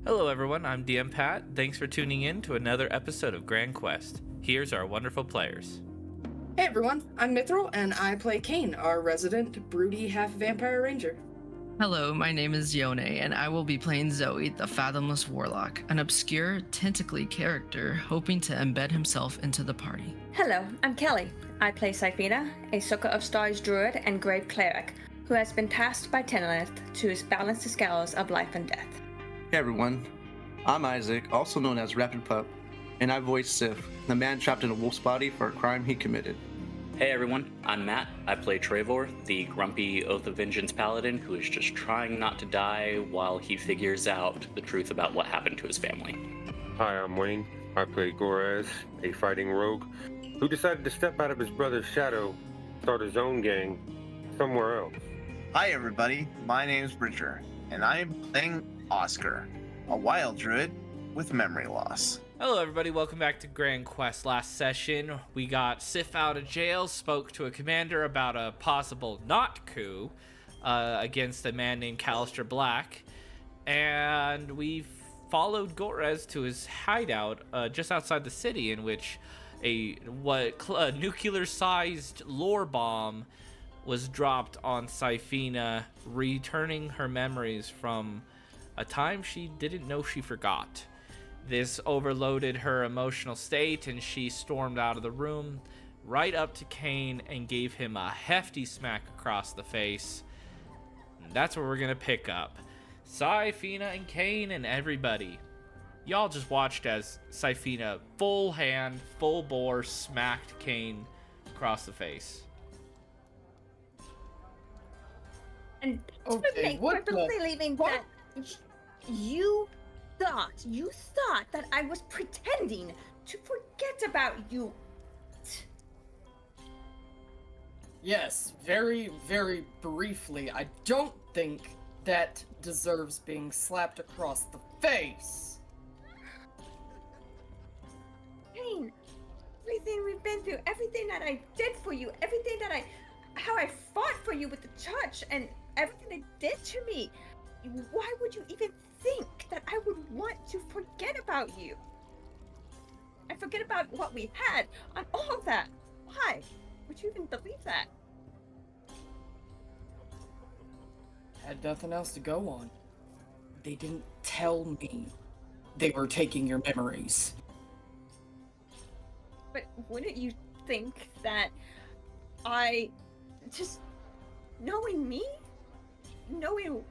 Hello everyone, I'm DM Pat. Thanks for tuning in to another episode of Grand Quest. Here's our wonderful players. Hey everyone, I'm Mithril, and I play Kain, our resident broody half-vampire ranger. Hello, my name is Yone, and I will be playing Zoe, the Fathomless Warlock, an obscure, tentacly character hoping to embed himself into the party. Hello, I'm Kelly. I play Syphina, a Sucker of Stars druid and grave cleric, who has been tasked by Tenelith to balance the scales of life and death. Hey everyone, I'm Isaac, also known as Rapid Pup, and I voice Sif, the man trapped in a wolf's body for a crime he committed. Hey everyone, I'm Matt. I play Treyvor, the grumpy Oath of Vengeance paladin who is just trying not to die while he figures out the truth about what happened to his family. Hi, I'm Wayne. I play Gorez, a fighting rogue who decided to step out of his brother's shadow, start his own gang somewhere else. Hi everybody, my name's Bridger, and I am playing Oscar, a wild druid with memory loss. Hello everybody, welcome back to Grand Quest. Last session, we got Sif out of jail, spoke to a commander about a possible not coup against a man named Callister Black, and we followed Gorez to his hideout just outside the city, in which a nuclear-sized lore bomb was dropped on Syphina, returning her memories from a time she didn't know she forgot. This overloaded her emotional state, and she stormed out of the room right up to Kain and gave him a hefty smack across the face. And that's where we're gonna pick up. Syphina and Kain and everybody. Y'all just watched as Syphina full hand, full bore smacked Kain across the face. And Okay, to make what perfectly the leaving fuck? that you thought that I was pretending to forget about you. Yes, very, very briefly, I don't think that deserves being slapped across the face. Pain, everything we've been through, everything that I did for you, everything that how I fought for you with the church, and everything they did to me. Why would you even think that I would want to forget about you? And forget about what we had on all of that. Why would you even believe that? Had nothing else to go on. They didn't tell me they were taking your memories. But wouldn't you think that I just knowing me, knowing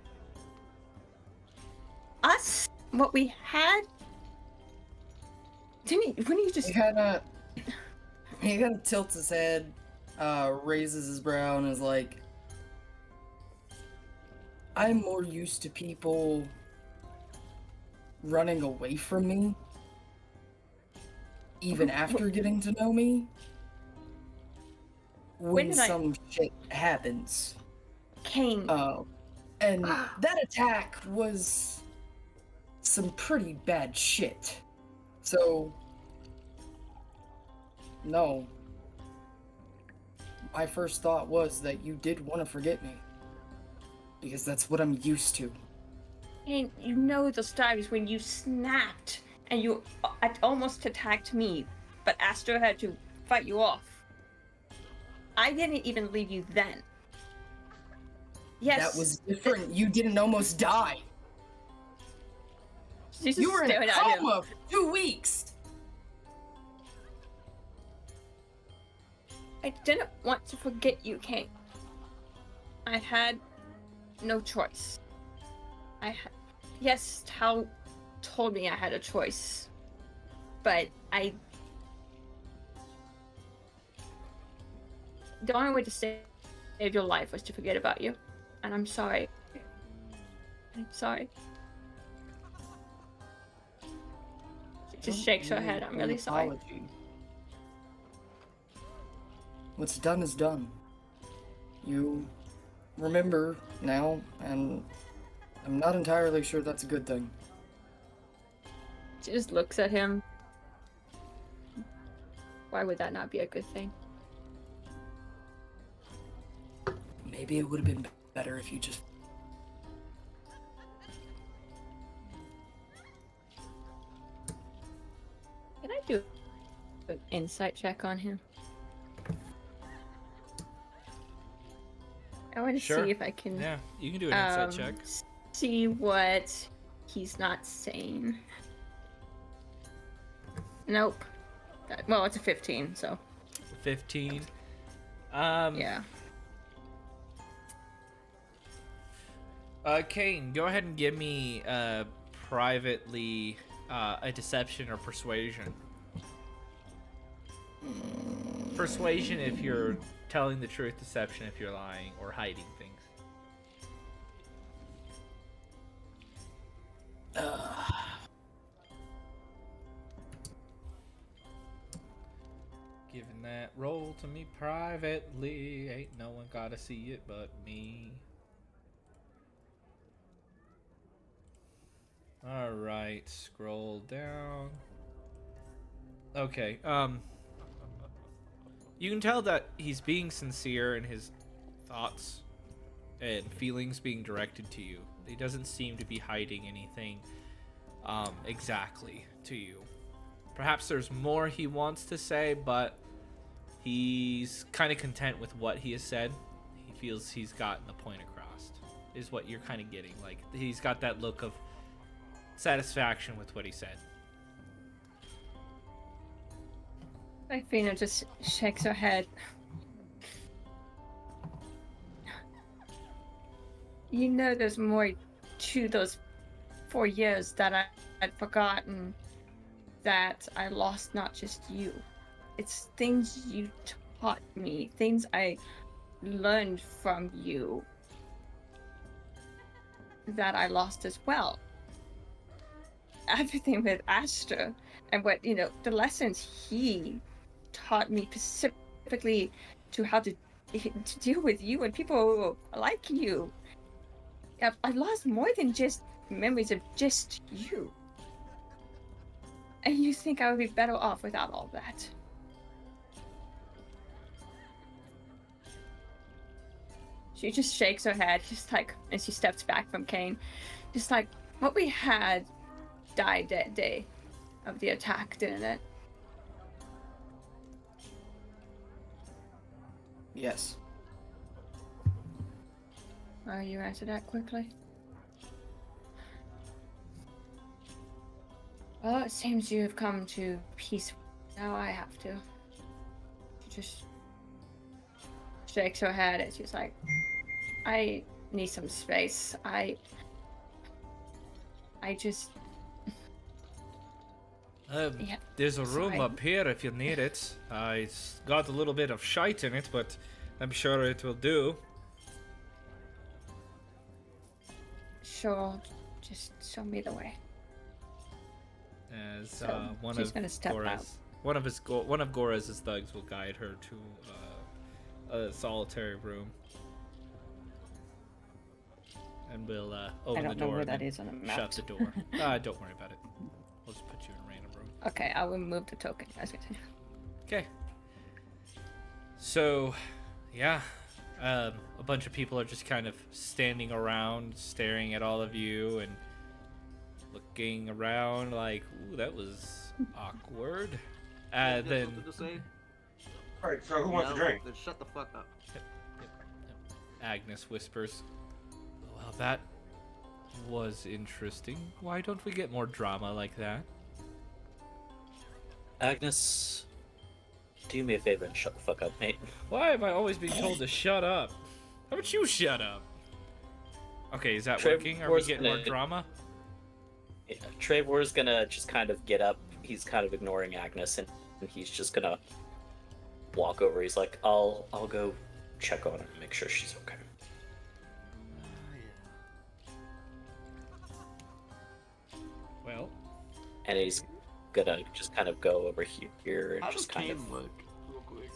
us, what we had, wouldn't you just He kind of tilts his head, raises his brow, and is like, I'm more used to people running away from me, even after getting to know me. When did I- some shit happens. came? And that attack was some pretty bad shit. So, no. My first thought was that you did want to forget me. Because that's what I'm used to. And you know those times when you snapped and you almost attacked me, but Astro had to fight you off. I didn't even leave you then. Yes. That was different. You didn't almost die. She's just You were in staring a at him. coma for 2 weeks. I didn't want to forget you, Kate. I had no choice. Yes, Tal told me I had a choice, but the only way to save your life was to forget about you, and I'm sorry. I'm sorry. She just shakes her head. I'm really sorry. Apology. What's done is done. You remember now, and I'm not entirely sure that's a good thing. She just looks at him. Why would that not be a good thing? Maybe it would have been better if you just do an insight check on him? I want to Sure. see if I can Yeah, you can do an insight check. see what he's not saying. Nope. Well, it's a 15, so 15. yeah. Kain, go ahead and give me privately a deception or persuasion. Persuasion if you're telling the truth, deception if you're lying or hiding things. Giving that roll to me privately. Ain't no one gotta see it but me. Alright, scroll down. Okay, you can tell that he's being sincere in his thoughts and feelings being directed to you. He doesn't seem to be hiding anything exactly to you. Perhaps there's more he wants to say, but he's kind of content with what he has said. He feels he's gotten the point across, is what you're kind of getting. Like, he's got that look of satisfaction with what he said. Syphina just shakes her head. You know, there's more to those 4 years that I'd forgotten, that I lost not just you. It's things you taught me, things I learned from you that I lost as well. Everything with Astra and what, the lessons he taught me specifically to how to deal with you and people like you. I've lost more than just memories of just you. And you think I would be better off without all that? She just shakes her head, just like, and she steps back from Kain. Just like, what we had died that day of the attack, didn't it? Yes. Well, you answered that quickly. Well, it seems you have come to peace. Now I have to. She just shakes her head and she's like, I need some space. I just... Yeah, there's a room sorry. up here if you need it. It's got a little bit of shite in it, but I'm sure it will do. Sure, just show me the way. As So, one she's of gonna step Gorez, out. one of Gorez's thugs will guide her to a solitary room, and we'll open the I don't know door where and that then is on the map. shut the door. Don't worry about it. We'll just put you in a random room. Okay, I will move the token. Okay. So, yeah, a bunch of people are just kind of standing around, staring at all of you and looking around like, ooh, that was awkward. Then Something to say? Alright, so who wants a No, drink? Then shut the fuck up. Agnes whispers, well, that was interesting. Why don't we get more drama like that? Agnes, do me a favor and shut the fuck up, mate. Why am I always being told to shut up? How about you shut up? Okay, is that Treyvor's working? Are we getting more gonna- drama? Yeah, Treyvor's gonna just kind of get up. He's kind of ignoring Agnes, and he's just gonna walk over. He's like, I'll go check on her and make sure she's okay. Well, And he's gonna just kind of go over here and How does just kind Kane of look? Real quick.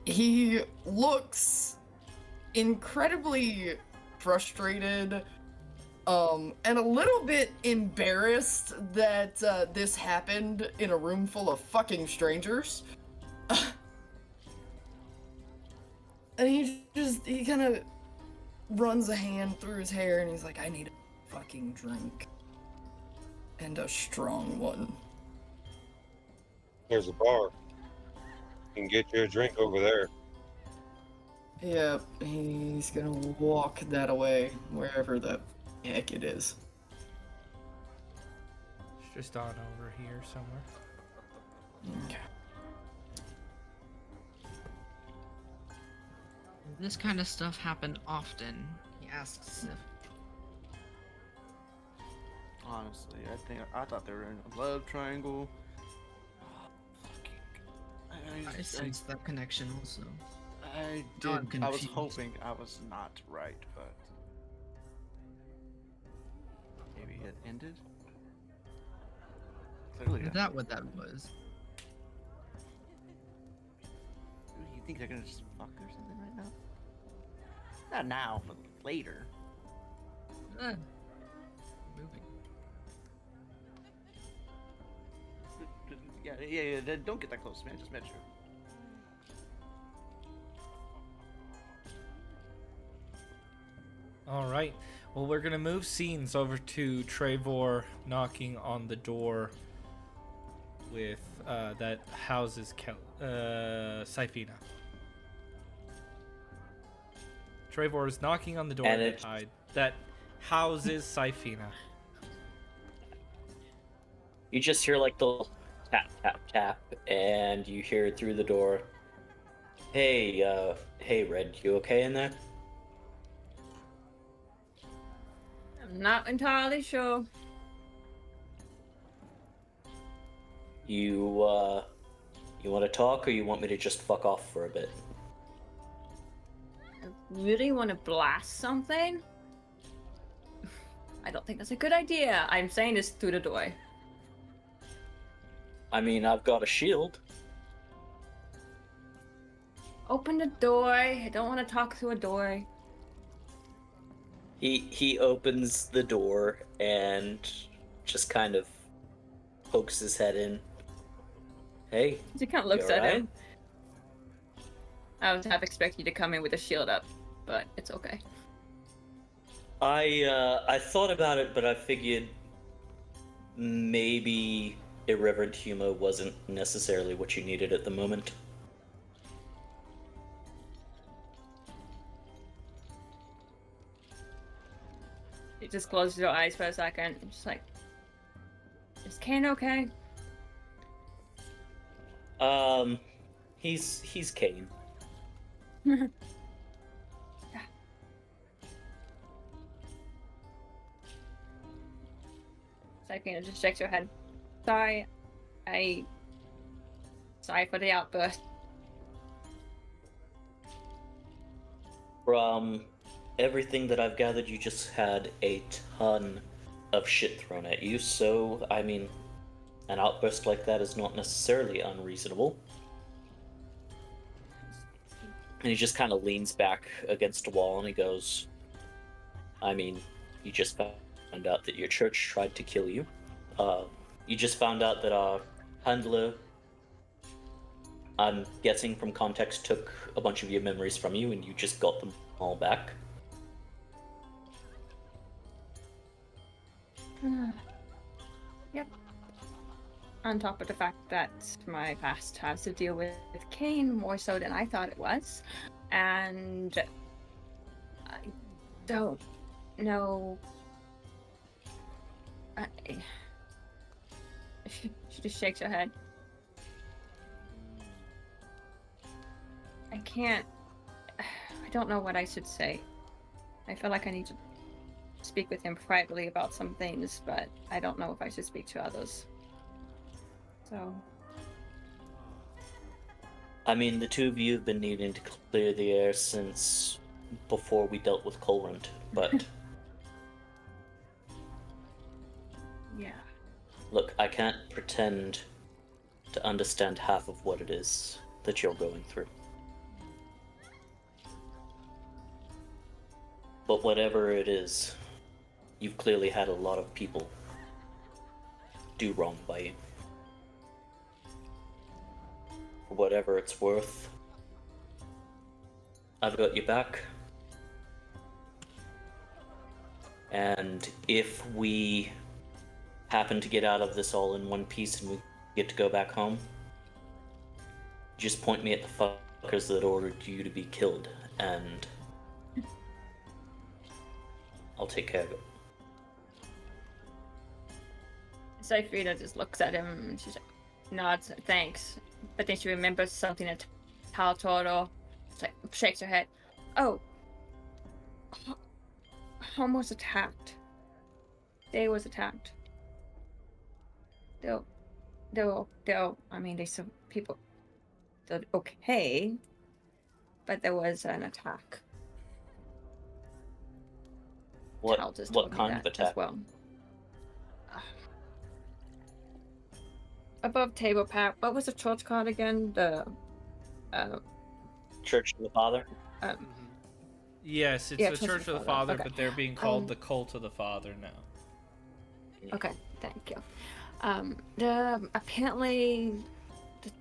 He looks incredibly frustrated, and a little bit embarrassed that this happened in a room full of fucking strangers. And he kind of runs a hand through his hair and he's like, I need a fucking drink. And a strong one. There's a bar. You can get you a drink over there. Yep, he's gonna walk that away, wherever the heck it is. It's just on over here somewhere. Okay. Does this kind of stuff happen often? He asks Sif. Honestly, I thought they were in a love triangle. I sense that connection also. I Now I'm did. I was confused. hoping I was not right, but maybe it ended. Clearly, Is that what that was? You think they're gonna just fuck or something right now? Not now, but later. Moving. Yeah. Don't get that close, man. I just met you. All right. Well, we're gonna move scenes over to Treyvor knocking on the door with that houses Syphina. Treyvor is knocking on the door And that houses Syphina. You just hear like the tap, tap, tap, and you hear it through the door. Hey, Red, you okay in there? I'm not entirely sure. You want to talk, or you want me to just fuck off for a bit? I really want to blast something. I don't think that's a good idea. I'm saying this through the door. I mean, I've got a shield. Open the door. I don't want to talk through a door. He opens the door and just kind of pokes his head in. Hey, She kind of looks you at alright? him. I would have expected you to come in with a shield up, but it's okay. I thought about it, but I figured maybe irreverent humor wasn't necessarily what you needed at the moment. You just closes your eyes for a second. Just like, is Kain okay? He's Kain. Syphina just shakes her head. Sorry for the outburst. From everything that I've gathered, you just had a ton of shit thrown at you, so, I mean, an outburst like that is not necessarily unreasonable. And he just kind of leans back against a wall and he goes, I mean, you just found out that your church tried to kill you. You just found out that our handler, I'm guessing from context, took a bunch of your memories from you and you just got them all back. Yep. On top of the fact that my past has to deal with Kain more so than I thought it was. And I don't know. She just shakes her head. I can't. I don't know what I should say. I feel like I need to speak with him privately about some things, but I don't know if I should speak to others. So. I mean, the two of you have been needing to clear the air since before we dealt with Colrund, but Yeah. look, I can't pretend to understand half of what it is that you're going through. But whatever it is, you've clearly had a lot of people do wrong by you. For whatever it's worth, I've got your back. And if we happen to get out of this all in one piece and we get to go back home, just point me at the fuckers that ordered you to be killed, and I'll take care of it. Syphina just looks at him and she's like, nods, thanks. But then she remembers something that Tal told her. It's like, shakes her head. Oh. Home was attacked. They was attacked. I mean, they some people, they're okay, but there was an attack. Tal just told What me kind that of attack? as well. Above table pack. What was the church called again? The Church of the Father? Yes, it's the Church of the Father, okay. But they're being called the Cult of the Father now. Okay, thank you. Apparently the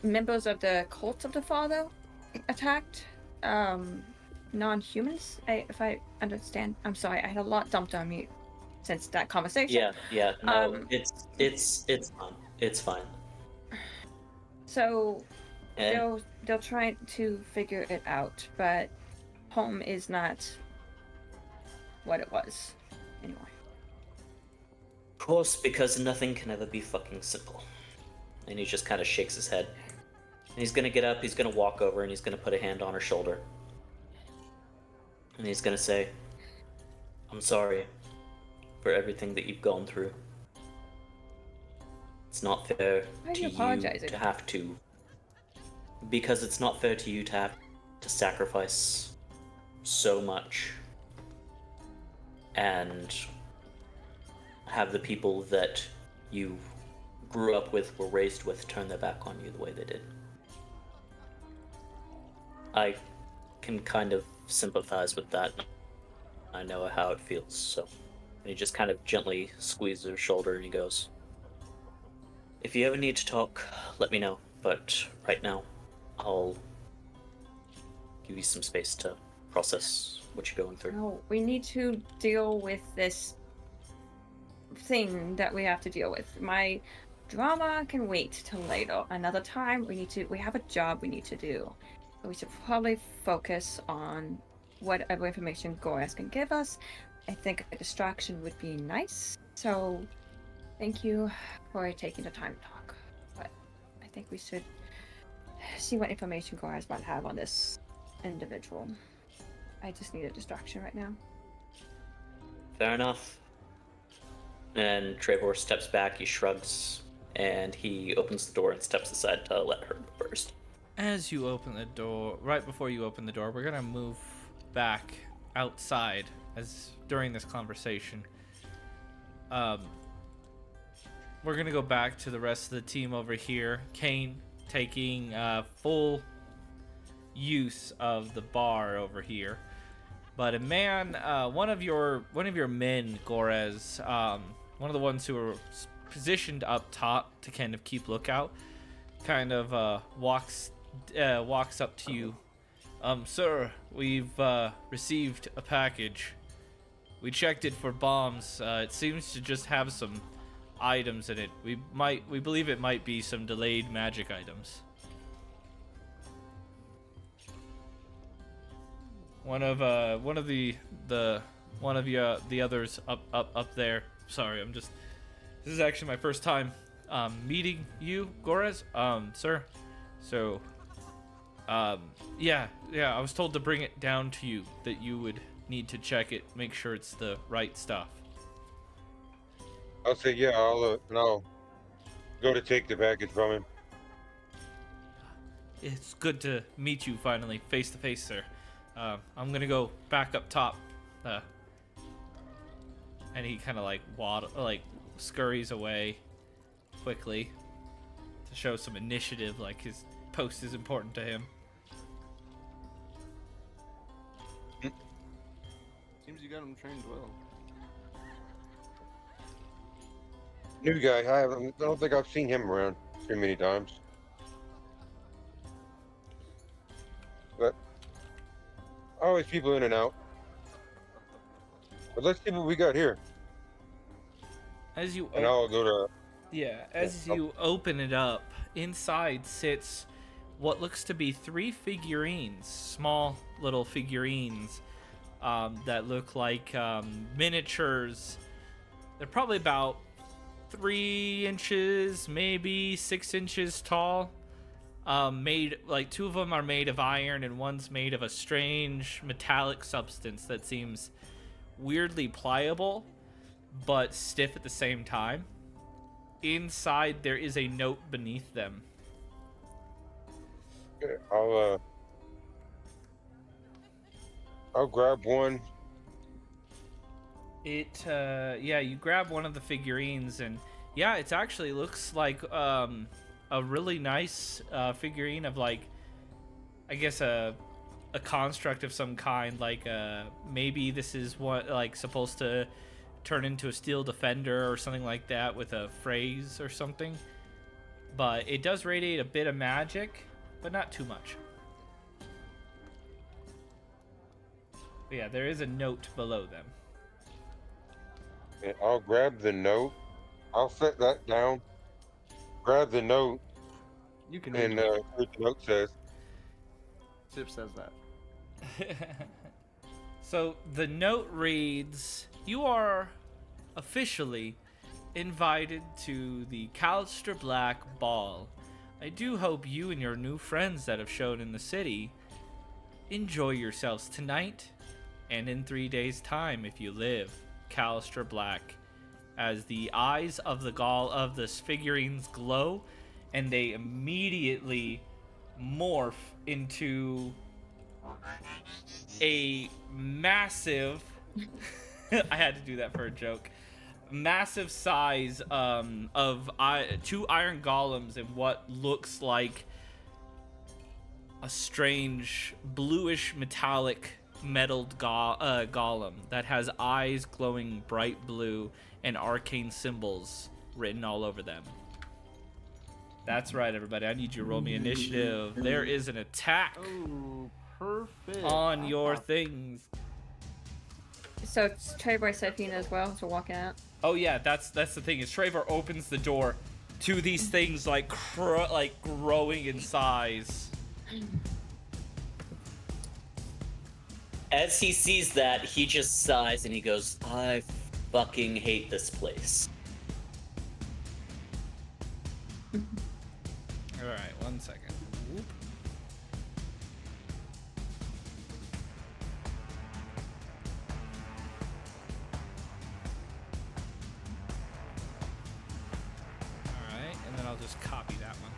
members of the Cult of the Father attacked non-humans, if I understand. I'm sorry, I had a lot dumped on me since that conversation. Yeah. No, it's fine. It's fine. So they'll try to figure it out, but home is not what it was anymore. Of course, because nothing can ever be fucking simple. And he just kind of shakes his head. And he's gonna get up, he's gonna walk over, and he's gonna put a hand on her shoulder. And he's gonna say, I'm sorry for everything that you've gone through. It's not fair to you to have to... Because it's not fair to you to have to sacrifice so much and have the people that you grew up with, were raised with, turn their back on you the way they did. I can kind of sympathize with that. I know how it feels, so... And he just kind of gently squeezes her shoulder and he goes, if you ever need to talk, let me know, but right now, I'll give you some space to process what you're going through. No, we need to deal with this thing that we have to deal with. My drama can wait till later. Another time, we have a job we need to do. We should probably focus on whatever information Gorez can give us. I think a distraction would be nice. So, thank you for taking the time to talk. But I think we should see what information Gorez might have on this individual. I just need a distraction right now. Fair enough. And Treyvor steps back, he shrugs, and he opens the door and steps aside to let her go first. As you open the door, right before you open the door, we're gonna move back outside as during this conversation. We're gonna go back to the rest of the team over here. Kain taking full use of the bar over here, but a man, one of your men, Gorez, one of the ones who are positioned up top to kind of keep lookout, kind of walks up to you. Sir, we've received a package. We checked it for bombs. It seems to just have some items in it. We believe it might be some delayed magic items. One of the others up there. Sorry, this is actually my first time meeting you, Gorez. Sir. So yeah, I was told to bring it down to you, that you would need to check it, make sure it's the right stuff. I'll say, yeah, I'll go to take the package from him. It's good to meet you finally, face to face, sir. I'm gonna go back up top. And he kind of scurries away quickly to show some initiative, like his post is important to him. Seems you got him trained well. New guy, I don't think I've seen him around too many times. But always people in and out. But let's see what we got here. As you and I'll go to... Yeah, as you open it up, inside sits what looks to be 3 figurines, small little figurines that look like miniatures. They're probably about 3 inches, maybe 6 inches tall. Made, like, 2 of them are made of iron and one's made of a strange metallic substance that seems weirdly pliable but stiff at the same time. Inside there is a note beneath them. Okay, I'll grab one. You grab one of the figurines, and yeah, it actually looks like a really nice figurine of, like, I guess a construct of some kind. Like maybe this is what, like, supposed to turn into a steel defender or something like that with a phrase or something. But it does radiate a bit of magic, but not too much. But yeah, there is a note below them. Okay, I'll grab the note. I'll set that down. Grab the note You can and read hear what the note says. Zip says that. So the note reads, "You are officially invited to the Callister Black Ball. I do hope you and your new friends that have shown in the city enjoy yourselves tonight and in 3 days' time if you live. Callister Black." As the eyes of the figurines glow, and they immediately morph into a massive I had to do that for a joke. Massive size of 2 iron golems in what looks like a strange bluish metallic metalled golem that has eyes glowing bright blue and arcane symbols written all over them. That's right, everybody. I need you to roll me initiative. There is an attack Perfect. on your things. So it's Treyvor, Syphina as well, so walking out. Oh yeah, that's the thing. Is Treyvor opens the door to these things like growing in size. As he sees that, he just sighs and he goes, "I fucking hate this place." All right, 1 second. Whoop. All right, and then I'll just copy that one.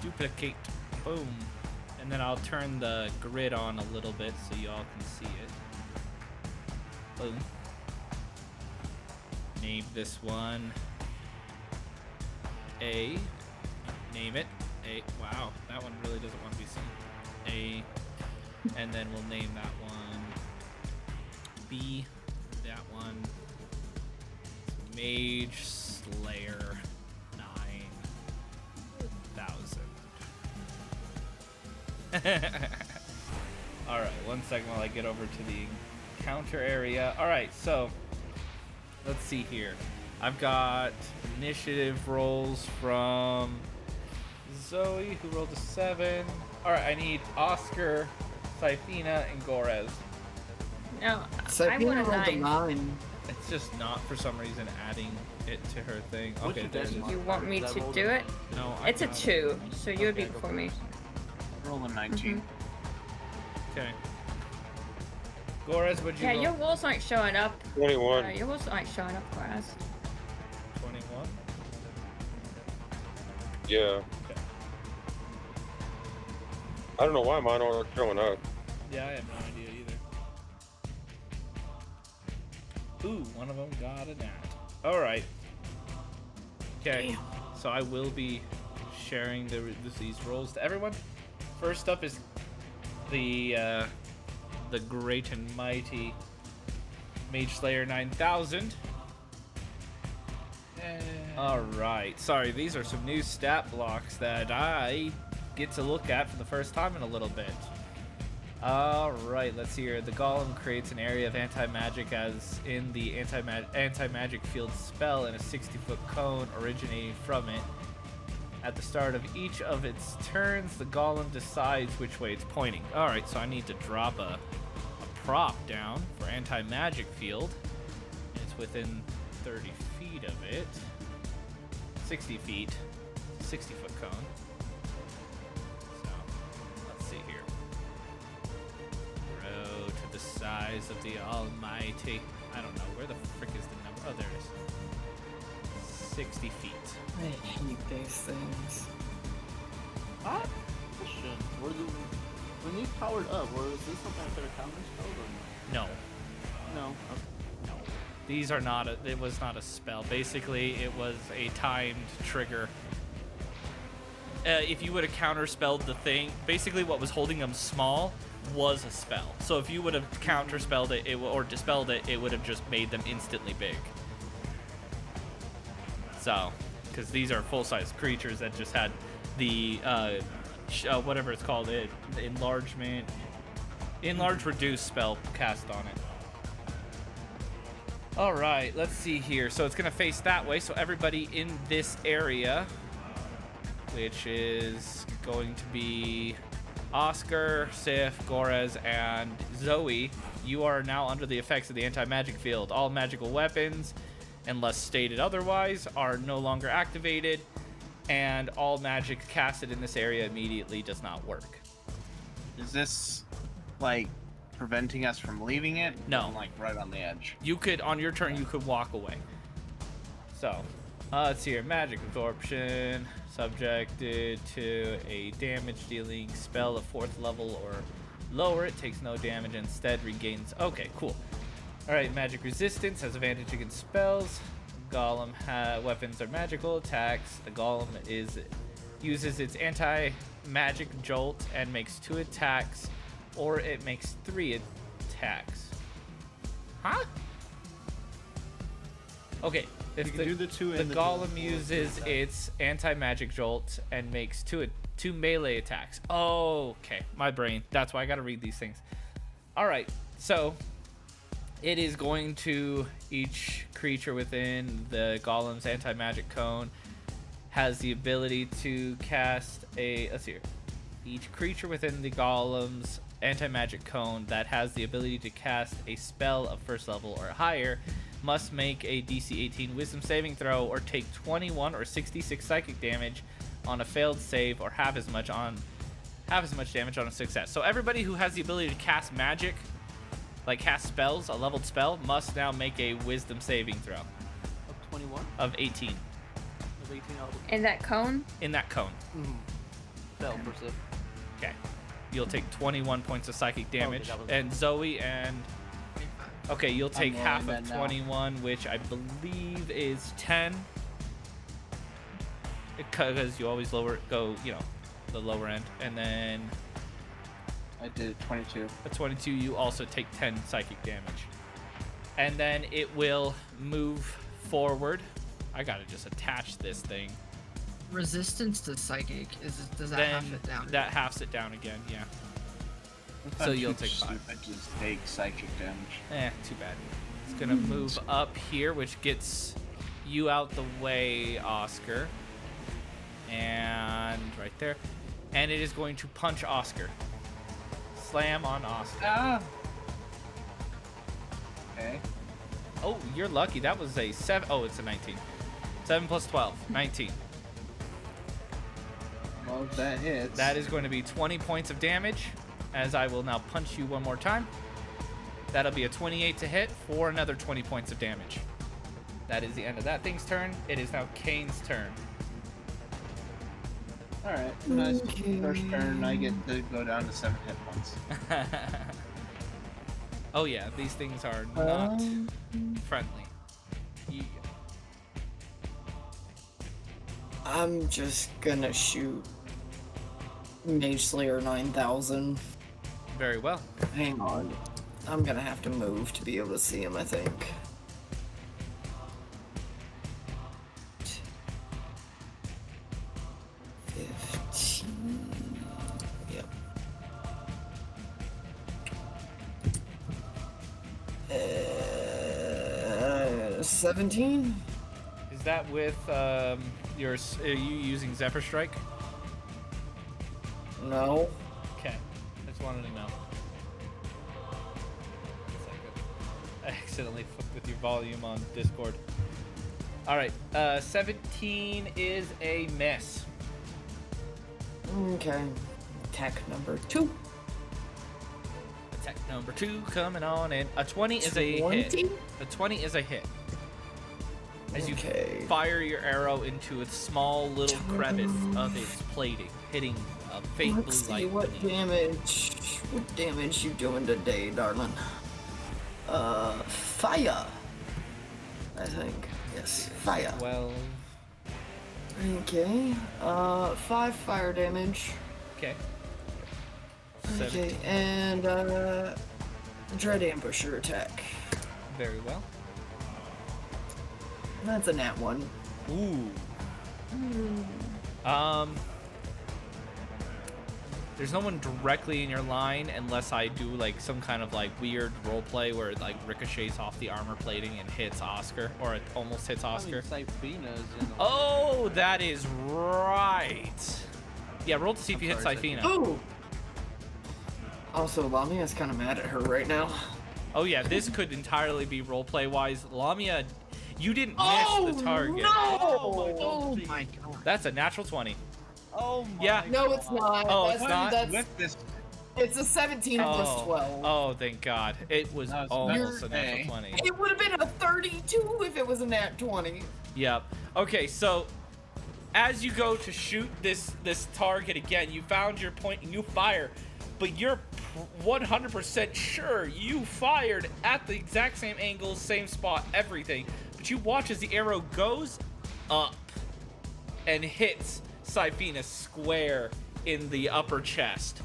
Duplicate. Boom. And then I'll turn the grid on a little bit so y'all can see it. Boom. Name this one A. Name it A. Wow, that one really doesn't want to be seen. A. And then we'll name that one B. That one Mage Slayer 9000. Alright, 1 second while I get over to the encounter area. Alright, so let's see here. I've got initiative rolls from Zoe, who rolled a 7. Alright, I need Oscar, Syphina, and Gorez. No, I Syphina want a rolled a 9. 9. It's just not, for some reason, adding it to her thing. What's Okay, your there it is. decimal? You want me to do it? No, It's a not. 2, so you would be Okay. before me. Rolling 19. Okay. Gorez, what'd you Yeah, roll? your walls aren't showing up. 21. Your walls aren't showing up, Gorez. 21? Yeah. Okay. I don't know why mine aren't showing up. Yeah, I have no idea either. Ooh, one of them got a nat. Alright. Okay, so I will be sharing these rolls to everyone. First up is the great and mighty Mage Slayer 9000. Alright, sorry, these are some new stat blocks that I get to look at for the first time in a little bit. Alright, let's see here. The golem creates an area of anti-magic as in the anti-magic field spell in a 60-foot cone originating from it. At the start of each of its turns, the golem decides which way it's pointing. Alright, so I need to drop a prop down for anti-magic field. It's within 30 feet of it. 60 feet. 60-foot cone. So, let's see here. Grow to the size of the almighty. I don't know, where the frick is the number? Oh, there it is. 60 feet. I hate these things. Question. When these powered up, was this something that could counter spell or No. no? No. These are not it was not a spell. Basically, it was a timed trigger. If you would have counterspelled the thing, basically what was holding them small was a spell. So if you would have counterspelled it, or dispelled it, it would have just made them instantly big. So, because these are full-size creatures that just had the whatever it's called, the enlarge reduce spell cast on it. All right, let's see here. So it's gonna face that way. So everybody in this area, which is going to be Oscar, Sif, Gorez, and Zoe, you are now under the effects of the anti-magic field. All magical weapons, unless stated otherwise, are no longer activated, and all magic casted in this area immediately does not work. Is this like preventing us from leaving it? No. I'm, like right on the edge. You could, on your turn, you could walk away. So, let's see here. Magic absorption, subjected to a damage dealing spell of 4th level or lower. It takes no damage, instead regains. Okay, cool. Alright, magic resistance has advantage against spells. Golem weapons are magical attacks. The golem uses its anti-magic jolt and makes 2 attacks, or it makes 3 attacks. Huh? Okay, if the golem uses its anti-magic jolt and makes 2 melee attacks. Oh, okay, my brain. That's why I gotta read these things. Alright, so it is going to, each creature within the golem's anti-magic cone has the ability to cast a, let's see here. Each creature within the golem's anti-magic cone that has the ability to cast a spell of 1st level or higher must make a DC 18 wisdom saving throw or take 21 or 66 psychic damage on a failed save, or have as much damage on a success. So everybody who has the ability to cast magic, like cast spells, a leveled spell, must now make a wisdom saving throw. Of 21? Of 18. Of 18 In that cone? In that cone. Spell per se. Okay. You'll take 21 points of psychic damage. that was- And Zoe and... Okay, you'll take rolling half that of now. 21, which I believe is 10. Because you always go, the lower end. And then I did 22. at 22, you also take 10 psychic damage. And then it will move forward. I gotta just attach this thing. Resistance to psychic does that Then half it down? that halves it down again, yeah. It's So not you'll too take 5. stupid, just take psychic damage. Too bad. It's gonna move up here, which gets you out the way, Oscar. And right there. And it is going to punch Oscar. Slam on Oscar. Ah. Okay. Oh, you're lucky. That was a 7. Oh, it's a 19. 7 plus 12. 19. Well, that hits. That is going to be 20 points of damage, as I will now punch you one more time. That'll be a 28 to hit for another 20 points of damage. That is the end of that thing's turn. It is now Kane's turn. Alright, nice. First turn, I get to go down to 7 hit points. Oh yeah, these things are not friendly. Yeah. I'm just gonna shoot Mage Slayer 9000. Very well. Hang on. I'm gonna have to move to be able to see him, I think. Yep. 17? is that with are you using Zephyr Strike? No. Okay, I just wanted to know. I accidentally fucked with your volume on Discord. All right, 17 is a miss. Okay. Attack number 2. Attack number 2 coming on in. A 20 is a 20? hit. A 20 is a hit. As you fire your arrow into a small little crevice of its plating, hitting a faint blue Let's see light. what damage you doing today, darling. Fire. I think. Yes, fire. 12. Okay. 5 fire damage. Okay. Okay, and Dread Ambusher attack. Very well. That's a nat 1. Ooh. There's no one directly in your line unless I do like some kind of like weird role play where it like ricochets off the armor plating and hits Oscar, or it almost hits Oscar. I mean, Syphina's in the Oh, that is right. Yeah, roll to see if you hit Syphina. Ooh. Also, Lamia's kind of mad at her right now. Oh yeah, this could entirely be roleplay wise. Lamia, you didn't miss the target. No! Oh my god. That's a natural 20. Oh my Yeah. No, it's not. Oh, it's not? With this, It's a 17 plus 12. Oh, thank God. It was That was almost a better. natural 20. It would have been a 32 if it was a nat 20. Yep. Okay, so as you go to shoot this target again, you found your point and you fire, but you're 100% sure you fired at the exact same angle, same spot, everything. But you watch as the arrow goes up and hits Syphina square in the upper chest.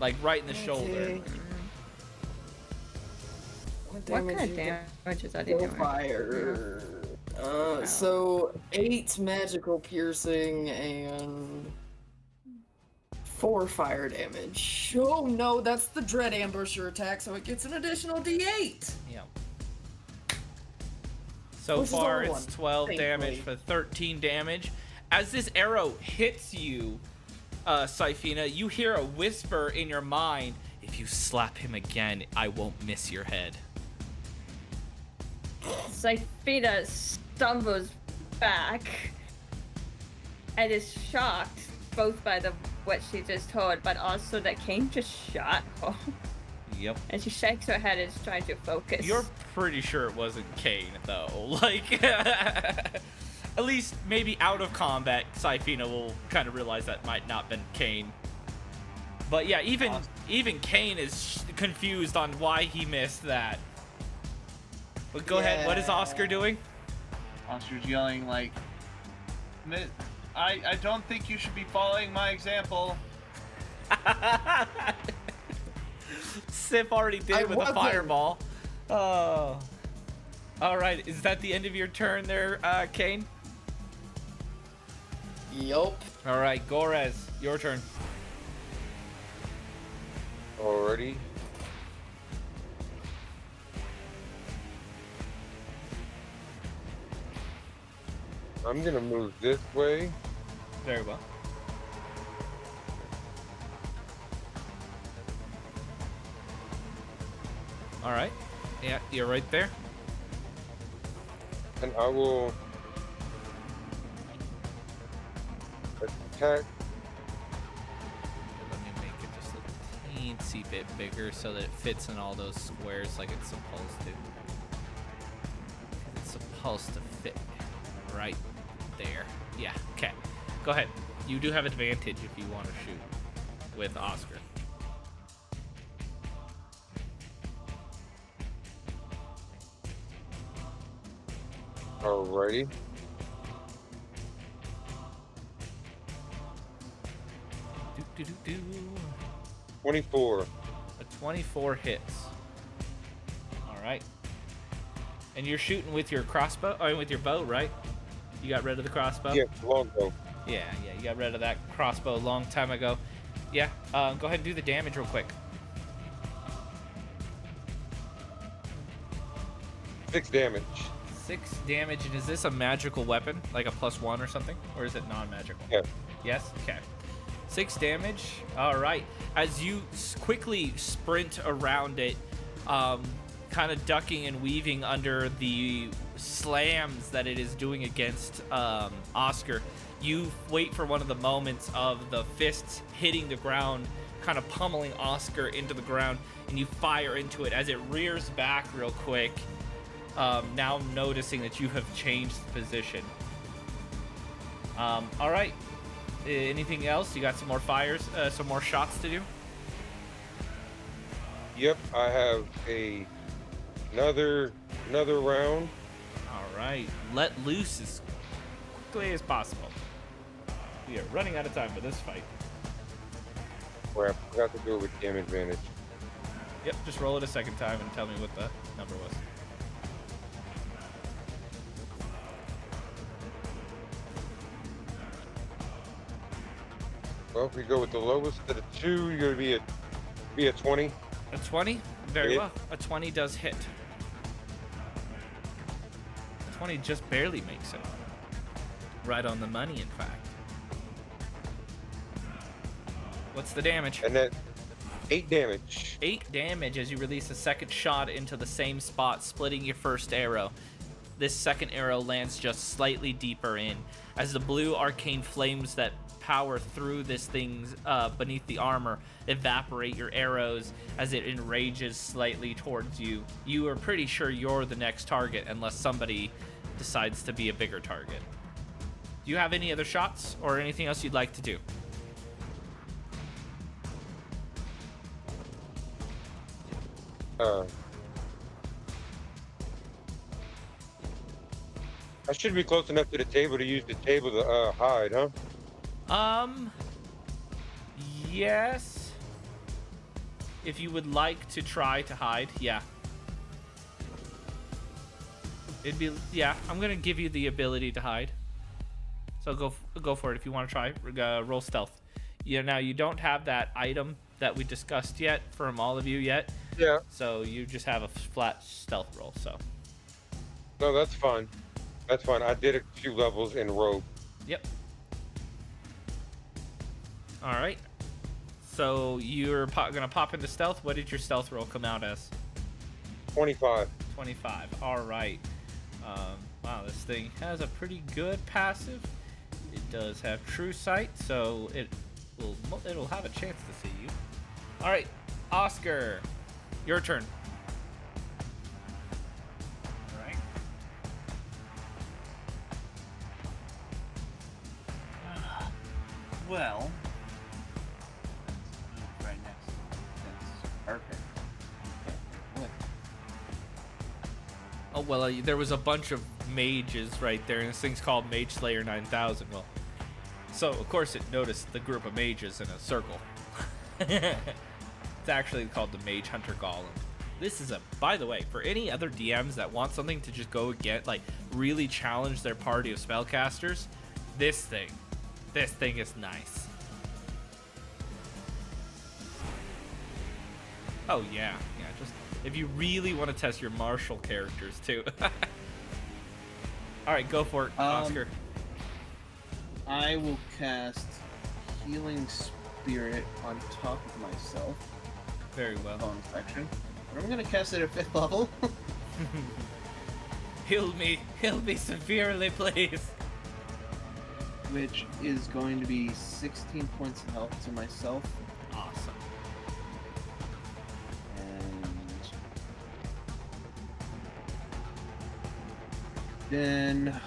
Like right in the shoulder. What kind of damage is that doing? Fire. So 8 magical piercing and 4 fire damage. Oh no, that's the Dread Ambusher attack, so it gets an additional D8. Yeah. So Which is far, only it's one, 12 damage thankfully. for 13 damage. As this arrow hits you, Syphina, you hear a whisper in your mind, "If you slap him again, I won't miss your head." Syphina stumbles back and is shocked both by what she just heard, but also that Kain just shot her. Yep. And she shakes her head and is trying to focus. You're pretty sure it wasn't Kain, though. Like, at least maybe out of combat, Syphina will kind of realize that might not been Kain. But yeah, even Kain is confused on why he missed that. But go ahead. What is Oscar doing? Oscar's yelling like, I don't think you should be following my example. Sif already did it with a fireball. Oh. All right. Is that the end of your turn there, Kain? Yup. All right, Gorez, your turn. Alrighty. I'm gonna move this way. Very well. All right. Yeah, you're right there. And I will attack. Let me make it just a teensy bit bigger so that it fits in all those squares like it's supposed to. It's supposed to fit right there. Yeah, okay. Go ahead. You do have advantage if you want to shoot with Oscar. Alrighty. Do, do, do, do. 24. A 24 hits. All right. And you're shooting with your crossbow, or with your bow, right? You got rid of the crossbow? Yeah, longbow. Yeah, you got rid of that crossbow a long time ago. Yeah, go ahead and do the damage real quick. 6 damage. 6 damage, and is this a magical weapon, like a +1 or something, or is it non-magical? Yeah. Yes. Okay. 6 damage. All right. As you quickly sprint around it, kind of ducking and weaving under the slams that it is doing against Oscar, you wait for one of the moments of the fists hitting the ground, kind of pummeling Oscar into the ground, and you fire into it as it rears back real quick. Now noticing that you have changed position. All right. Anything else? You got some more fires, some more shots to do? Yep, I have another round. All right. Let loose as quickly as possible. We are running out of time for this fight. Where I forgot to do it with damage advantage. Yep, just roll it a second time and tell me what the number was. Well, if we go with the lowest of the 2, you're gonna be a 20. A 20? Very Hit. well. A 20 does hit. A 20 just barely makes it. Right on the money, in fact. What's the damage? And then 8 damage. 8 damage as you release a second shot into the same spot, splitting your first arrow. This second arrow lands just slightly deeper in. As the blue arcane flames that power through this thing's beneath the armor evaporate your arrows as it enrages slightly towards you. You are pretty sure you're the next target unless somebody decides to be a bigger target. Do you have any other shots or anything else you'd like to do? I should be close enough to the table to use the table to hide, huh? Yes. If you would like to try to hide, yeah. It'd be, yeah, I'm gonna give you the ability to hide. So go for it if you want to try. Roll stealth. Yeah, now you don't have that item that we discussed yet from all of you yet. Yeah. So you just have a flat stealth roll, so. No, that's fine. That's fine. I did a few levels in Rogue. Yep. All right. So you're gonna pop into stealth. What did your stealth roll come out as? 25. 25. All right. Wow, this thing has a pretty good passive. It does have true sight, so it'll have a chance to see you. All right, Oscar, your turn. All right. Well, let's move right next to it. That's perfect. Okay. What? Oh, well, there was a bunch of mages right there, and this thing's called Mage Slayer 9000. Well, so, of course, it noticed the group of mages in a circle. It's actually called the Mage Hunter Golem. This is by the way, for any other DMs that want something to just go get, like, really challenge their party of spellcasters, this thing is nice. Oh, yeah, just if you really want to test your martial characters, too. All right, go for it, Oscar. I will cast Healing Spirit on top of myself. Very well. Bonus action. But I'm gonna cast it at 5th level. Heal me severely, please. Which is going to be 16 points of health to myself. Awesome. And then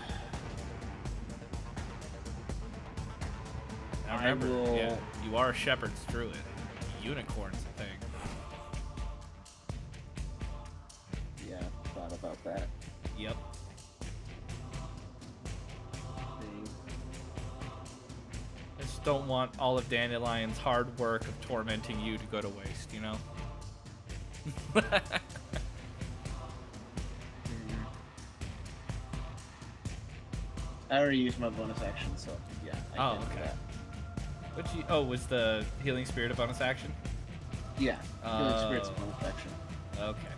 Now remember, I will... yeah, you are a shepherd's druid. Unicorn's a thing. Yeah, thought about that. Yep. I just don't want all of Dandelion's hard work of tormenting you to go to waste, you know? I already used my bonus action, so yeah. I can do Okay. that. Was the Healing Spirit a bonus action? Yeah, Healing Spirit's a bonus action. Okay.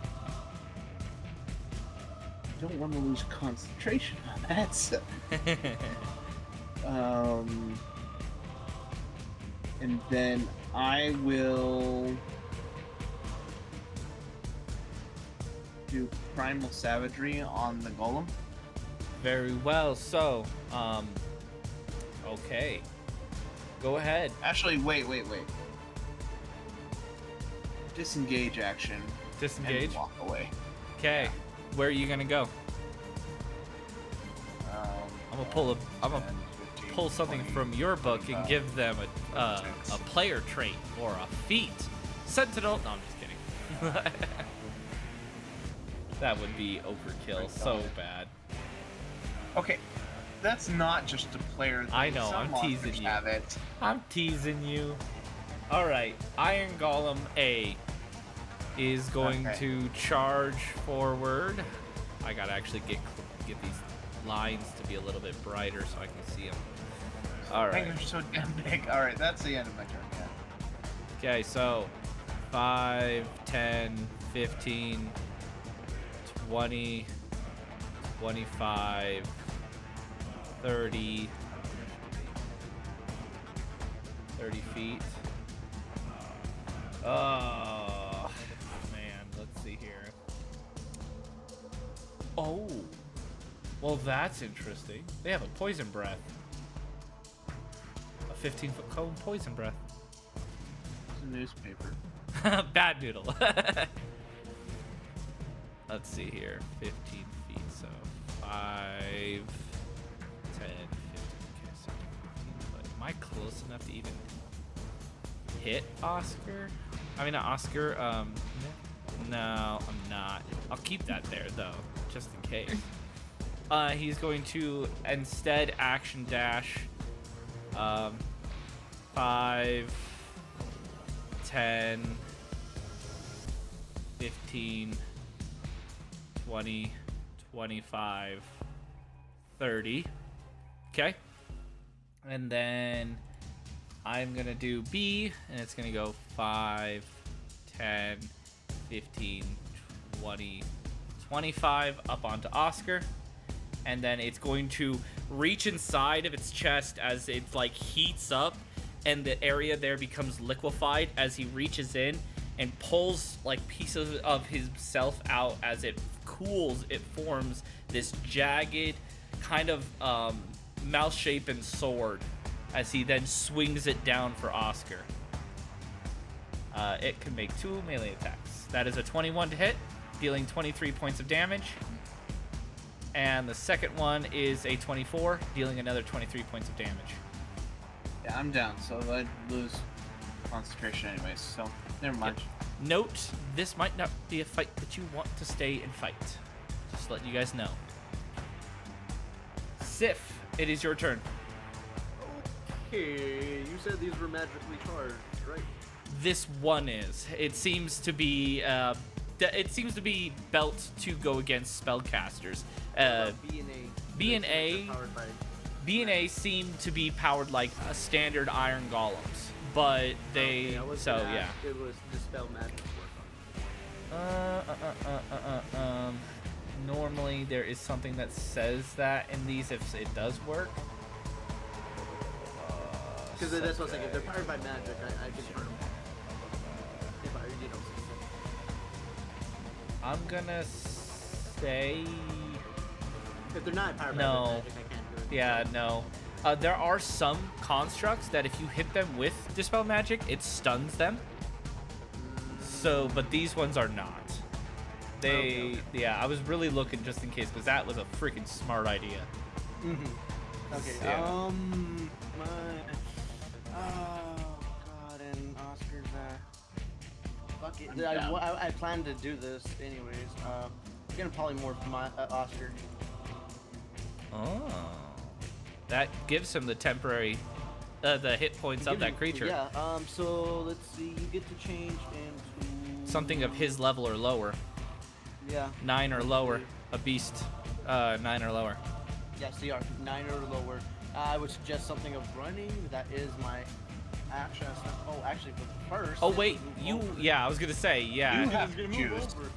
don't want to lose concentration on that. So. And then I will do Primal Savagery on the Golem. Very well. So, okay. Go ahead. Actually, wait. Disengage action. Disengage. And walk away. Okay. Where are you gonna go? I'm gonna pull something from your book and give them a player trait or a feat. Sentinel. No, I'm just kidding. That would be overkill. So bad. Okay, that's not just a player thing. I know. Some I'm teasing monsters you. have it. I'm teasing you. All right. Iron Golem A is going to charge forward. I gotta actually get these lines to be a little bit brighter so I can see them. All right. They're so damn big. All right, that's the end of my turn. Yeah. Okay, so 5, 10, 15, 20, 25, 30 feet. Oh, man, let's see here. Oh, well, that's interesting. They have a poison breath. A 15-foot cone poison breath. It's a newspaper. Bad noodle. Let's see here. 15 feet, so 5, 10, 15. Okay, so 15 foot. Am I close enough to even hit Oscar? I mean, not Oscar. No, I'm not. I'll keep that there, though, just in case. He's going to instead action dash 5, 10, 15, 20, 25, 30. Okay. And then I'm going to do B, and it's going to go 5, 10, 15, 20, 25 up onto Oscar. And then it's going to reach inside of its chest as it like heats up, and the area there becomes liquefied as he reaches in and pulls like pieces of himself out. As it cools, it forms this jagged kind of mouth-shapen sword as he then swings it down for Oscar. It can make 2 melee attacks. That is a 21 to hit, dealing 23 points of damage. And the second one is a 24, dealing another 23 points of damage. Yeah, I'm down, so I lose concentration anyways, so never mind. Yep. Note, this might not be a fight that you want to stay and fight. Just let you guys know. Sif, it is your turn. Okay, you said these were magically charged, right? This one is. It seems to be built to go against spellcasters. B and A seem to be powered like a standard iron golems, but they It was dispel magic work on. Normally there is something that says that in these if it does work. Because that's what I was thinking. If they're powered by magic, I can turn them. If I'm gonna say. If they're not powered by magic, I can't do it. Yeah, no. There are some constructs that if you hit them with Dispel Magic, it stuns them. So, but these ones are not. Okay. Yeah, I was really looking just in case, because that was a freaking smart idea. Mm-hmm. Okay, Yeah. Oh, God, and Oscar's fuck it. I planned to do this anyways. I'm gonna polymorph my Oscar. Oh. That gives him the temporary, the hit points of that creature. Yeah, so let's see, you get to change into... Something of his level or lower. Yeah. 9 or lower. A beast, 9 or lower. Yeah, CR, 9 or lower. I would suggest something of running. That is my action. Oh, actually, but first... Oh, wait, you... Yeah, I was gonna say, yeah. You have to move over.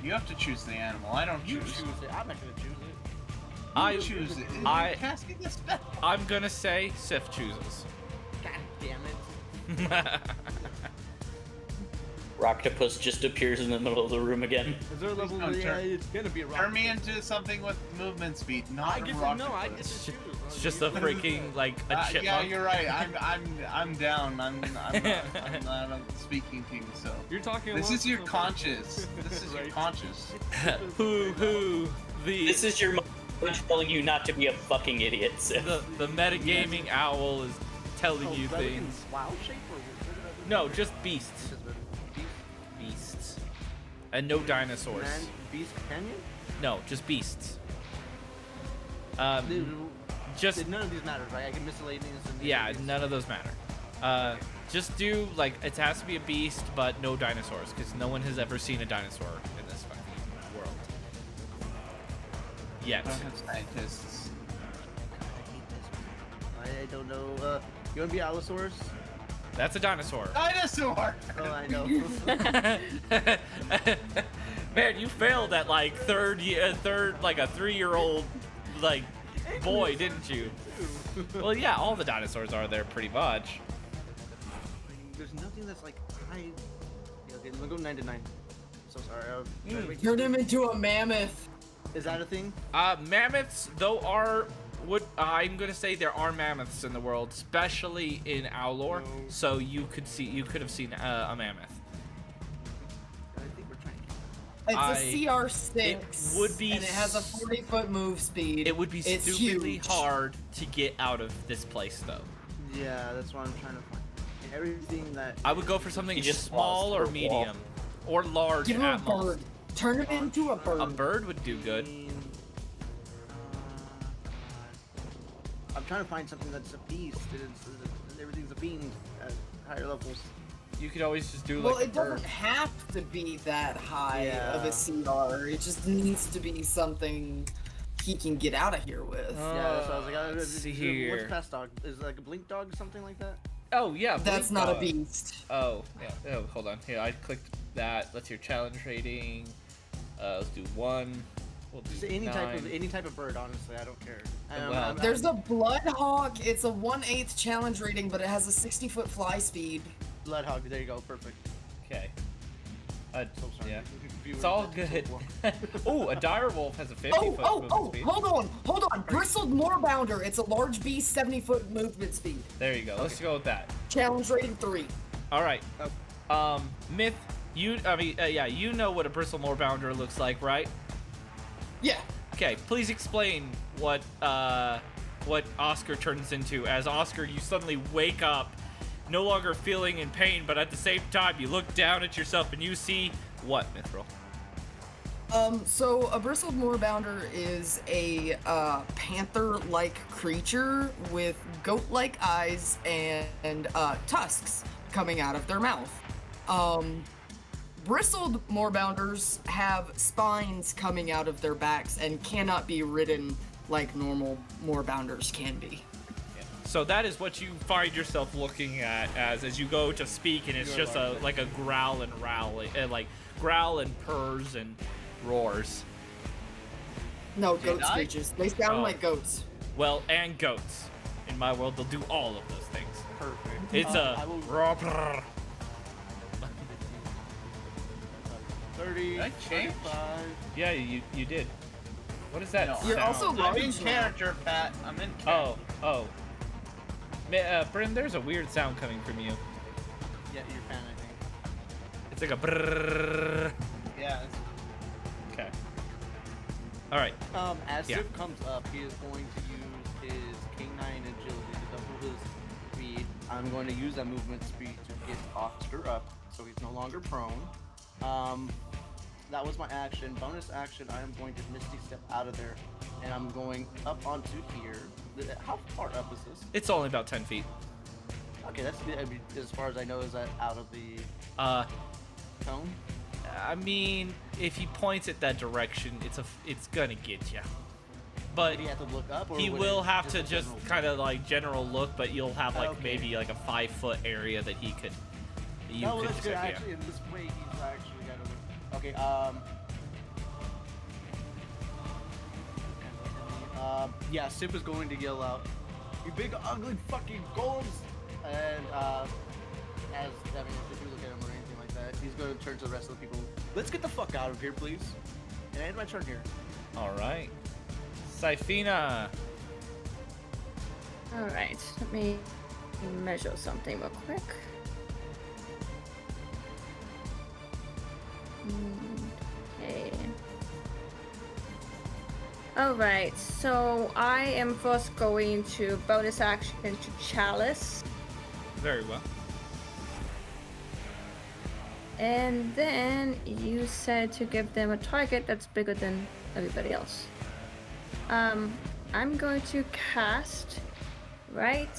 You have to choose the animal. I don't You choose. choose it. I'm not gonna choose it. You choose it. You're casting the spell. I'm gonna say Sif chooses. God damn it. Rocktopus just appears in the middle of the room again. Is there a level? No, Yeah, turn- it's gonna be a rock. Turn me into something with movement speed, not I a get rock. to know. I get to choose. It's just a freaking like a chipmunk. Yeah, you're right. I'm down. I'm not a speaking king. So You're talking. this a lot is your of- conscious. This is your conscious. Who the This is your mind telling you not to be a fucking idiot, Sif. the metagaming owl is telling Oh, you is that like in things. Wow shape or? No, just beasts. Beasts. And no dinosaurs. Man, Beast Canyon? No, just beasts. Dude, Just none of these matters, right? I can miscellaneous and yeah, none of those matter. Just do like it has to be a beast, but no dinosaurs, because no one has ever seen a dinosaur in this fucking world. Yet. I don't have scientists. I don't know. You wanna be Allosaurus? That's a dinosaur. Dinosaur. Oh, I know. Man, you failed at like third like a 3-year-old like boy, didn't you? Well, yeah, all the dinosaurs are there pretty much. There's nothing that's like high. Yeah, okay, we'll go 9 to 9. So sorry. Turn him into a mammoth. Is that a thing? Mammoths, though, are what I'm gonna say there are mammoths in the world, especially in Owlore. So you could have seen a mammoth. I think we're trying. It's a CR6. It would be and it has a 40-foot move speed. It would be It's stupidly huge. hard to get out of this place, though. Yeah, that's what I'm trying to find. Everything that. I would go for something You just small paused or for a medium, or large Give him a at most. bird. Turn him into a bird. A bird would do good. I'm trying to find something that's a beast. Everything's a fiend at higher levels. You could always just do Well, like it a bird. doesn't have to be that high of a Yeah. CR. It just needs to be something he can get out of here with. Yeah, that's what I was like. Let's see What's here. past dog? Is it like a blink dog or something like that? Oh yeah, That's blink not a dog. beast. Oh yeah. Oh, hold on. Here, I clicked that. Let's hear challenge rating. Let's do 1. We'll do Just any 9. type of bird. Honestly, I don't care. Well, There's a Bloodhawk. It's a 1/8 challenge rating, but it has a 60-foot fly speed. Bloodhog. There you go. Perfect. Okay. So sorry. Yeah. Viewers, It's all that's good. so well. Oh, a direwolf has a 50-foot movement speed. Hold on. Bristled Moorbounder. It's a large beast, 70-foot movement speed. There you go. Let's go with that. Challenge rating 3. All right. Myth. You know what a bristle moorbounder looks like, right? Yeah. Okay. Please explain what Oscar turns into. As Oscar, you suddenly wake up, no longer feeling in pain, but at the same time, you look down at yourself and you see what, Mithril? So a bristled moorbounder is a panther-like creature with goat-like eyes and tusks coming out of their mouth. Bristled moorbounders have spines coming out of their backs and cannot be ridden like normal moorbounders can be. So that is what you find yourself looking at as you go to speak, and it's just a growl and rowling, like growl and purrs and roars. No, goat screeches. They sound like goats. Well, and goats. In my world, they'll do all of those things. Perfect. It's I will- raw. Brrr. 30. Did I change? 25. Yeah, you did. What is that? No, You're sound? also I'm in large now. character, Pat. I'm in character. Oh. Brim, there's a weird sound coming from you. Yeah, you're fan, I think. It's like a brrrr. Yeah. It's, Okay. All right. As Yeah. Sif comes up, he is going to use his canine agility to double his speed. I'm going to use that movement speed to get Oscar up, so he's no longer prone. That was my action. Bonus action, I am going to Misty Step out of there, and I'm going up onto here. How far up is this? It's only about 10 feet. Okay, that's I mean, as far as I know. Is that out of the cone? I mean, if he points it that direction, it's gonna get you. But Would he have to look up, or he would will it have to a just general- kind of like general look, but you'll have like Okay. maybe like a 5-foot area that he could. You No, could that's good. check, yeah. Actually, in this way, he's actually got to. Okay, yeah, Sip is going to yell out, "You big ugly fucking golems!" And as I mean, if you look at him or anything like that, he's going to turn to the rest of the people. Let's get the fuck out of here, please. And I end my turn here. All right. Syphina. All right, let me measure something real quick. Okay. All right, so I am first going to bonus action to Chalice. Very well. And then you said to give them a target that's bigger than everybody else. I'm going to cast right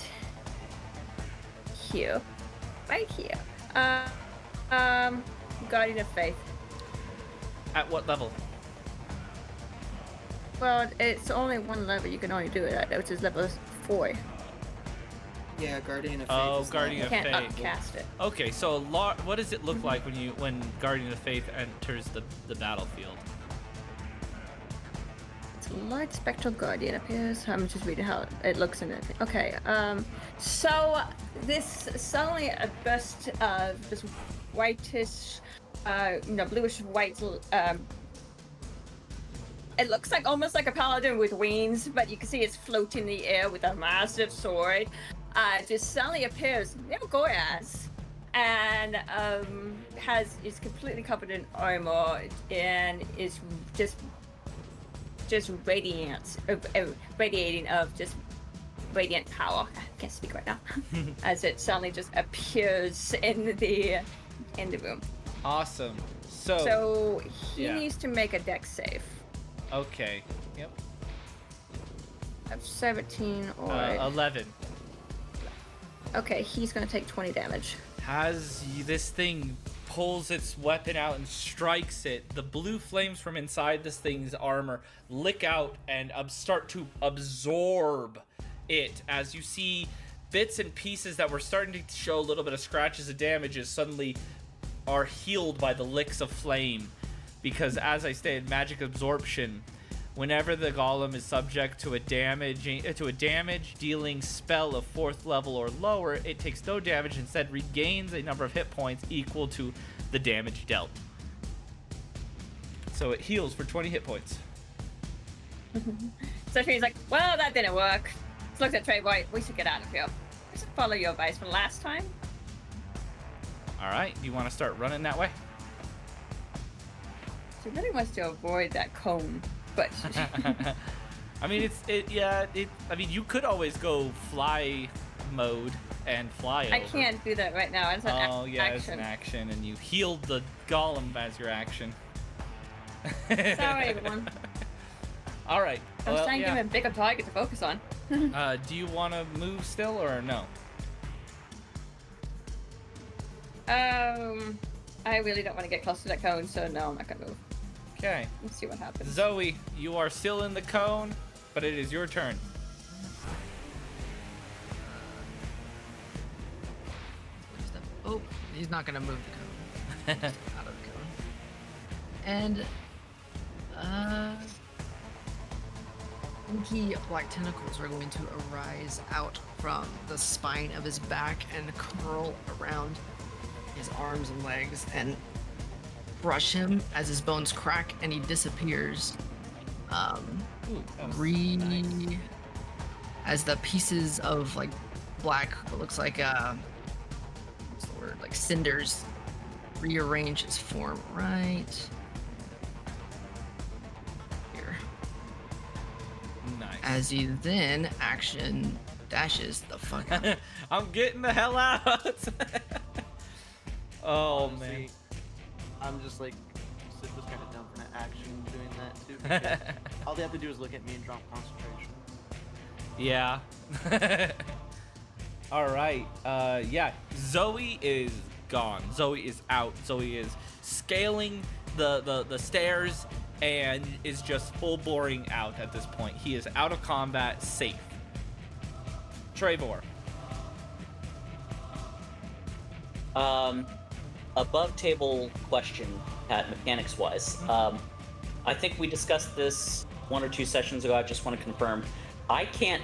here. Guardian of Faith. At what level? Well, it's only one level you can only do it at, which is level 4. Yeah, Guardian of Faith. Oh, is Guardian level- of You can't Faith. upcast it. Okay, so what does it look like when Guardian of Faith enters the battlefield? It's a large spectral guardian appears. I'm just reading how it looks in it. Okay, so this suddenly a burst of this whitish, bluish white, it looks like almost like a paladin with wings, but you can see it's floating in the air with a massive sword. Just suddenly appears near Gorez, and is completely covered in armor and is just radiating of just radiant power. I can't speak right now. As it suddenly just appears in the room. Awesome. So So he yeah. needs to make a dex save Okay. Yep. of 17 or 11. okay, he's gonna take 20 damage. As this thing pulls its weapon out and strikes it, the blue flames from inside this thing's armor lick out and start to absorb it. As you see bits and pieces that were starting to show a little bit of scratches and damages suddenly are healed by the licks of flame. Because as I stated, magic absorption, whenever the golem is subject to a damage dealing spell of 4th level or lower, it takes no damage, instead regains a number of hit points equal to the damage dealt. So it heals for 20 hit points. So she's like, well, that didn't work. Let's look at Treyvor. We should get out of here. We should follow your advice from last time. Alright, do you want to start running that way? She really wants to avoid that cone, but I mean, I mean, you could always go fly mode and fly over. I can't do that right now. It's an yeah, action. it's an action, and you healed the golem as your action. Sorry, everyone. All right. I'm trying to give him a bigger target to focus on. Do you want to move still or no? I really don't want to get close to that cone, so no, I'm not gonna move. Okay. Let's see what happens. Zoe, you are still in the cone, but it is your turn. Oh, he's not gonna move the cone. Just out of the cone. And inky black tentacles are going to arise out from the spine of his back and curl around his arms and legs and brush him as his bones crack and he disappears. As the pieces of like black, what looks like what's the word, like cinders, rearrange his form right here. Nice. As he then action dashes the fuck out. I'm getting the hell out. Oh, Honestly, man. I'm just like, Sid was kind of dumb for that action doing that too. Because all they have to do is look at me and drop concentration. Yeah. All right. Yeah. Zoe is gone. Zoe is out. Zoe is scaling the stairs and is just full boring out at this point. He is out of combat, safe. Treyvor. Above table question, Pat, mechanics wise. I think we discussed this 1 or 2 sessions ago. I just want to confirm. I can't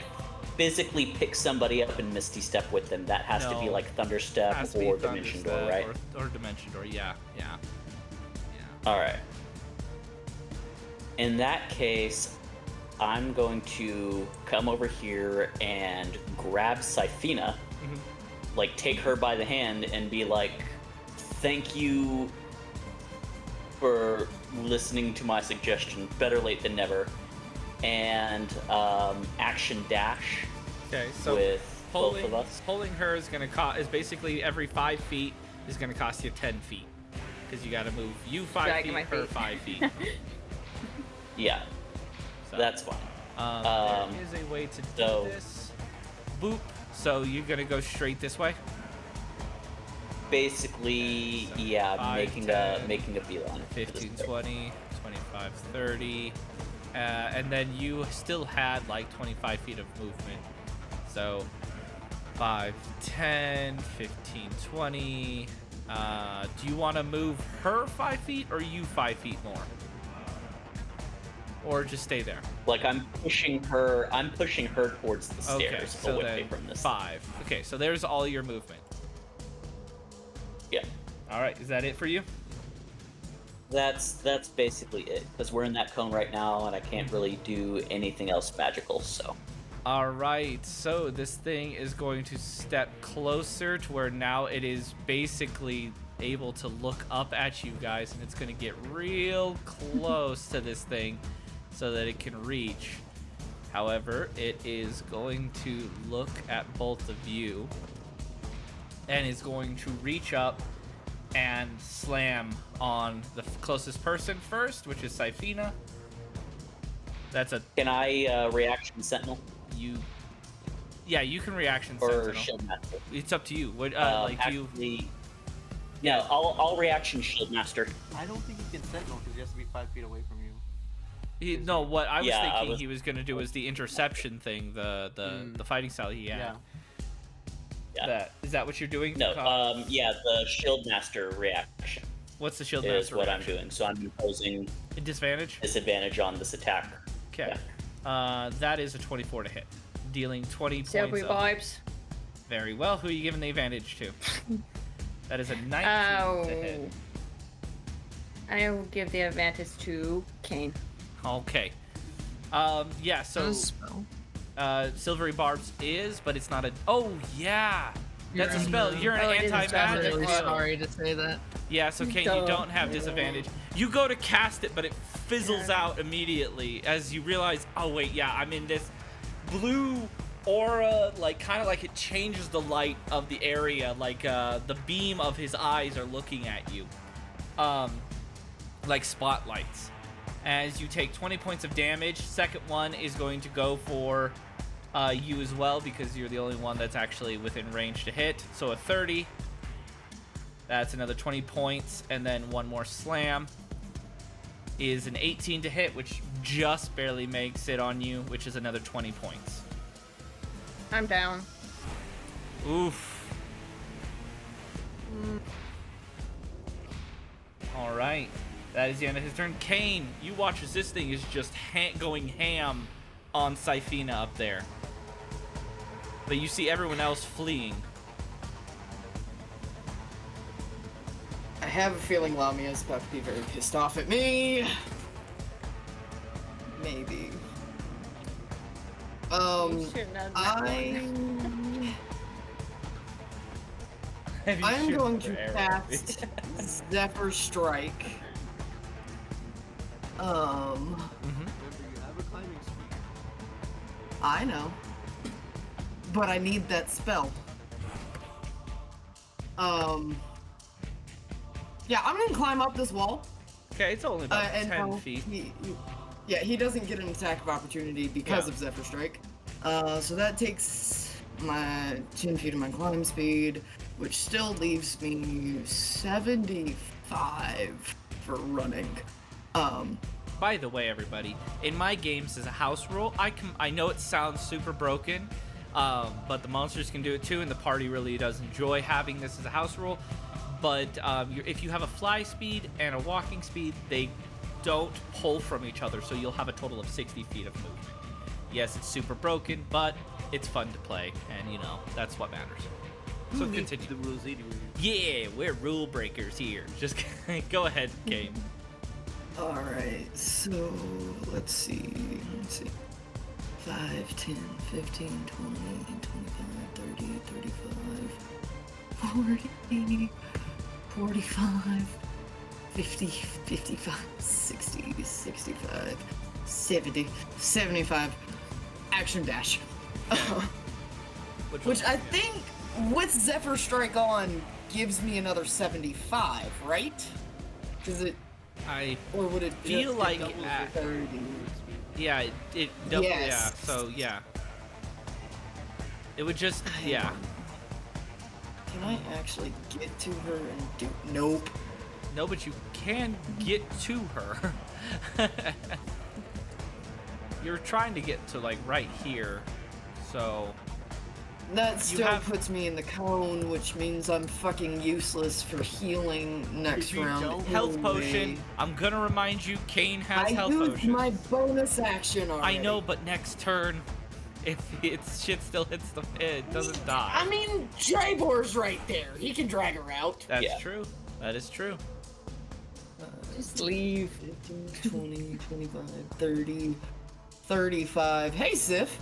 physically pick somebody up and Misty Step with them. That has to be No. like Thunder Step Has to be or Dimension Door, Thunderstep right? Or Dimension Door, yeah. All right. In that case, I'm going to come over here and grab Syphina, like take her by the hand and be like, "Thank you for listening to my suggestion. Better late than never." And action dash. Okay, so with both of us. Pulling her is basically every 5 feet is gonna cost you 10 feet. Because you gotta move you 5 Dragging feet, my her feet. 5 feet. Yeah, So, that's fine. there is a way to do this. Boop. So you're gonna go straight this way? Basically, So yeah, 5, making 10, a beeline. 15, 20, 25, 30. And then you still had like 25 feet of movement. So 5, 10, 15, 20. Do you want to move her 5 feet or you 5 feet more? Or just stay there? Like I'm pushing her towards the Okay, stairs so away then from this. 5. Okay, so there's all your movement. Yeah. All right, is that it for you? That's basically it, because we're in that cone right now, and I can't really do anything else magical. So. All right, so this thing is going to step closer to where now it is basically able to look up at you guys, and it's going to get real close to this thing so that it can reach. However, it is going to look at both of you and is going to reach up and slam on the closest person first, which is Syphina. That's a... Can I reaction sentinel? Yeah, you can reaction or sentinel. shield master? It's up to you. What actually, yeah, I'll reaction shield master. I don't think he can sentinel because he has to be 5 feet away from you. No, what I was Yeah, thinking he was gonna do was the interception thing, the fighting style he had. Yeah. Is that what you're doing? No, yeah, the shield master reaction. What's the shield is master what reaction? I'm doing. So I'm imposing A disadvantage? disadvantage on this attack. Okay. Yeah. That is a 24 to hit, dealing 20 Silvery points. vibes. Very well. Who are you giving the advantage to? That is a 19 to hit. I will give the advantage to Kain. Okay. Yeah. So. Silvery Barbs is, but it's not a. Oh yeah, that's a spell. You're an anti-magic. I'm really foe. sorry to say that. Yeah, so Kate, you don't have disadvantage. You go to cast it, but it fizzles out immediately as you realize, oh wait, yeah, I'm in this blue aura, like kind of like it changes the light of the area, like the beam of his eyes are looking at you, like spotlights. As you take 20 points of damage, second one is going to go for you as well because you're the only one that's actually within range to hit. So a 30. That's another 20 points, and then one more slam is an 18 to hit, which just barely makes it on you, which is another 20 points. I'm down. Oof. All right. That is the end of his turn. Kain, you watch as this thing is just going ham on Syphina up there. But you see everyone else fleeing. I have a feeling Lamia's about to be very pissed off at me. Maybe. I'm going to cast Zephyr Strike. Remember, you have a climbing speed. I know. But I need that spell. Yeah, I'm gonna climb up this wall. Okay, it's only about 10 feet. He doesn't get an attack of opportunity because of Zephyr Strike. So that takes my 10 feet of my climb speed, which still leaves me 75 for running. By the way, everybody, in my games as a house rule, I know it sounds super broken, but the monsters can do it too, and the party really does enjoy having this as a house rule. But if you have a fly speed and a walking speed, they don't pull from each other, so you'll have a total of 60 feet of movement. Yes, it's super broken, but it's fun to play, and you know, that's what matters. So Who makes continue. the rules anyway? Yeah, we're rule breakers here. Just go ahead, Kane. Alright, so let's see. 5, 10, 15, 20, 25, 30, 35, 40, 45, 50, 55, 60, 65, 70, 75. Action dash. Which I think with Zephyr Strike on gives me another 75, right? Does it? Or would it feel just like double at- 30? Yeah, it double. Yes. Yeah, so yeah. It would just yeah. Can I actually get to her and do? Nope. No, but you can get to her. You're trying to get to like right here, so. That You still have- puts me in the cone, which means I'm fucking useless for healing next If you round. don't- Health anyway. potion. I'm gonna remind you, Kane has I health used potion. my bonus action already. I know, but next turn, if its shit still hits the pit, it doesn't die. I mean, Treyvor's right there. He can drag her out. That's Yeah. true. That is true. Just leave. 15, 20, 25, 30, 35. Hey, Sif.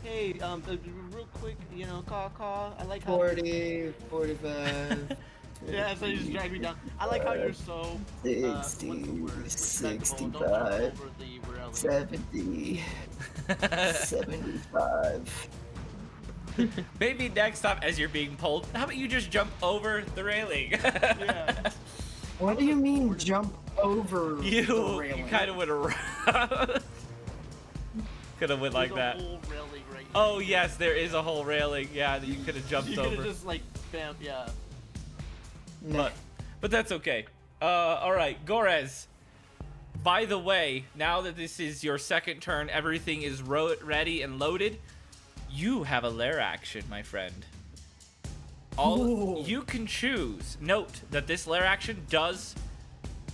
Hey, real quick, you know, caw. I like how 40, 45. Yeah, so you just drag me down. I like how you're so 60, what's the word? Respectable. Don't 65, jump over the railing. 70, 75. Maybe next time, as you're being pulled, how about you just jump over the railing? Yeah. What do you mean jump over the you railing? kind of went around. Could have went like There's that. a whole railing right here. Oh yes, there is a whole railing. Yeah, that you could have jumped You could over. have just like, bam, yeah. Nah. But that's okay. All right, Gorez. By the way, now that this is your second turn, everything is ready and loaded. You have a lair action, my friend. Ooh. You can choose. Note that this lair action does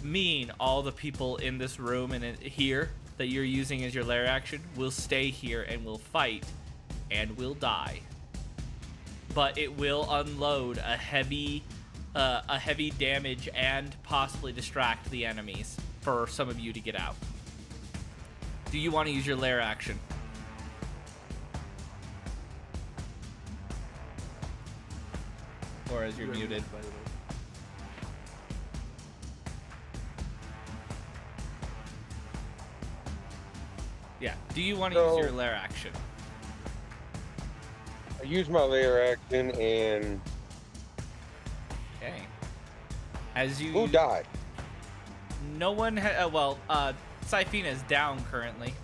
mean all the people in this room and here that you're using as your lair action will stay here and will fight and will die. But it will unload a heavy damage and possibly distract the enemies for some of you to get out. Do you want to use your lair action? Or as you're muted. By the way. Yeah. Do you want to So- use your lair action? I use my layer action and Okay. As you. who died? No one. Syphina is down currently.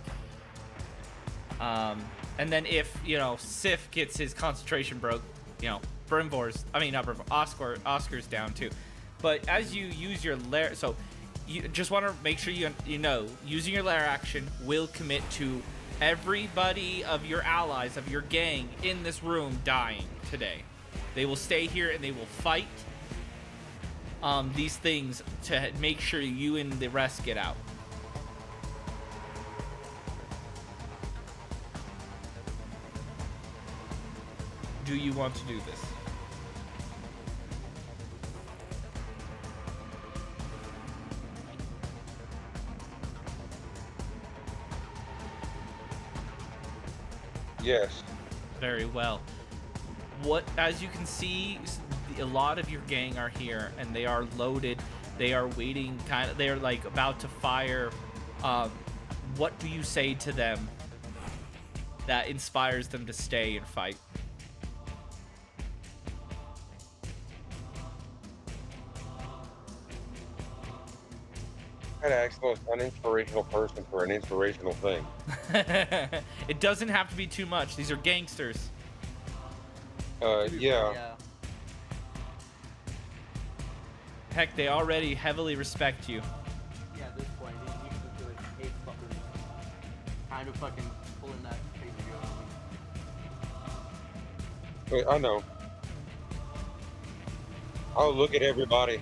And then if Sif gets his concentration broke, Brimvor's. I mean not Brimvor. Oscar's down too. But as you use your lair, so you just want to make sure you know using your lair action will commit to everybody of your allies of your gang in this room dying today. They will stay here and they will fight these things to make sure you and the rest get out. Do you want to do this? Yes. Very well. As you can see, a lot of your gang are here, and they are loaded. They are waiting. They are like about to fire. What do you say to them that inspires them to stay and fight? I had to ask the most uninspirational person for an inspirational thing. It doesn't have to be too much. These are gangsters. Yeah. Heck, they already heavily respect you. Yeah, at this point, you can just be like, hey, fucker. Kind of fucking pulling that crazy on me. Wait, I know. I'll look at everybody.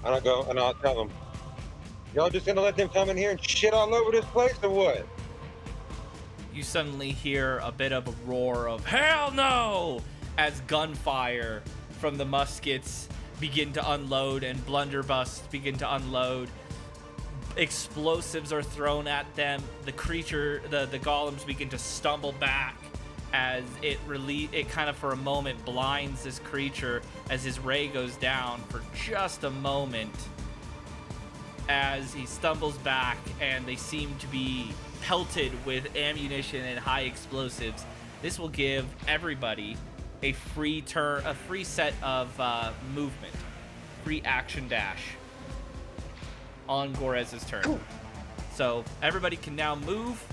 And I'll go and I'll tell them, Y'all just gonna let them come in here and shit all over this place or what? You suddenly hear a bit of a roar of "Hell no!" as gunfire from the muskets begin to unload and blunderbusses begin to unload. Explosives are thrown at them. The golems begin to stumble back as it kind of for a moment blinds this creature as his ray goes down for just a moment as he stumbles back, and they seem to be pelted with ammunition and high explosives. This will give everybody a free set of movement, free action dash on Gorez's turn. Cool. So everybody can now move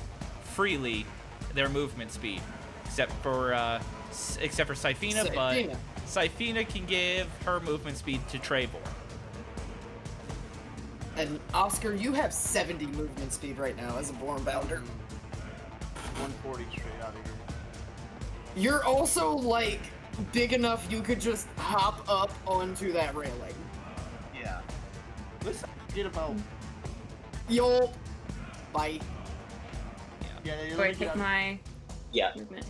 freely their movement speed, except for Syphina, but Syphina can give her movement speed to Treyvor. And Oscar, you have 70 movement speed right now as a born bounder. 140 straight out of here. You're also like big enough you could just hop up onto that railing. Yeah. Listen, get about. Yo, bye. Yeah, Do I take my Yeah. movement?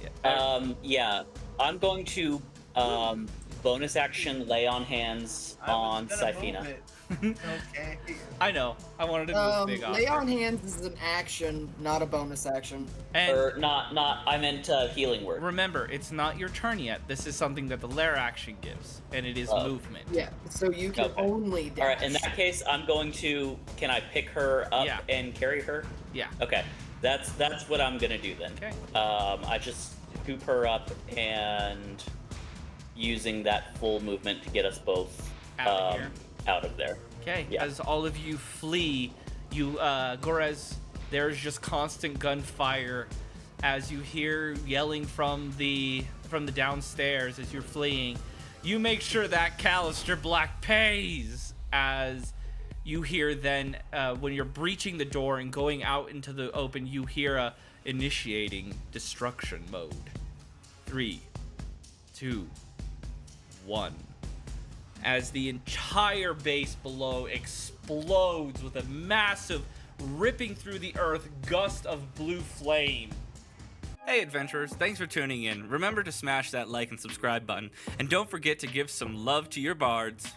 Yeah. I'm going to bonus action lay on hands on Syphina. Okay. I know. I wanted to move big off. Lay on hands is an action, not a bonus action. And Or not. I meant healing word. remember, it's not your turn yet. This is something that the lair action gives, and it is movement. Yeah, so you can Okay. only dash. All right. In that case, I'm going to. Can I pick her up Yeah. and carry her? Yeah. Okay. That's what I'm gonna do then. Okay. I just scoop her up and using that full movement to get us both Out of here. out of there. Okay. Yeah. As all of you flee, Gorez, there's just constant gunfire as you hear yelling from the downstairs as you're fleeing. You make sure that Callister Black pays. As you hear then, when you're breaching the door and going out into the open, you hear initiating destruction mode. 3, 2, 1. As the entire base below explodes with a massive, ripping through the earth gust of blue flame. Hey adventurers, thanks for tuning in. Remember to smash that like and subscribe button, and don't forget to give some love to your bards.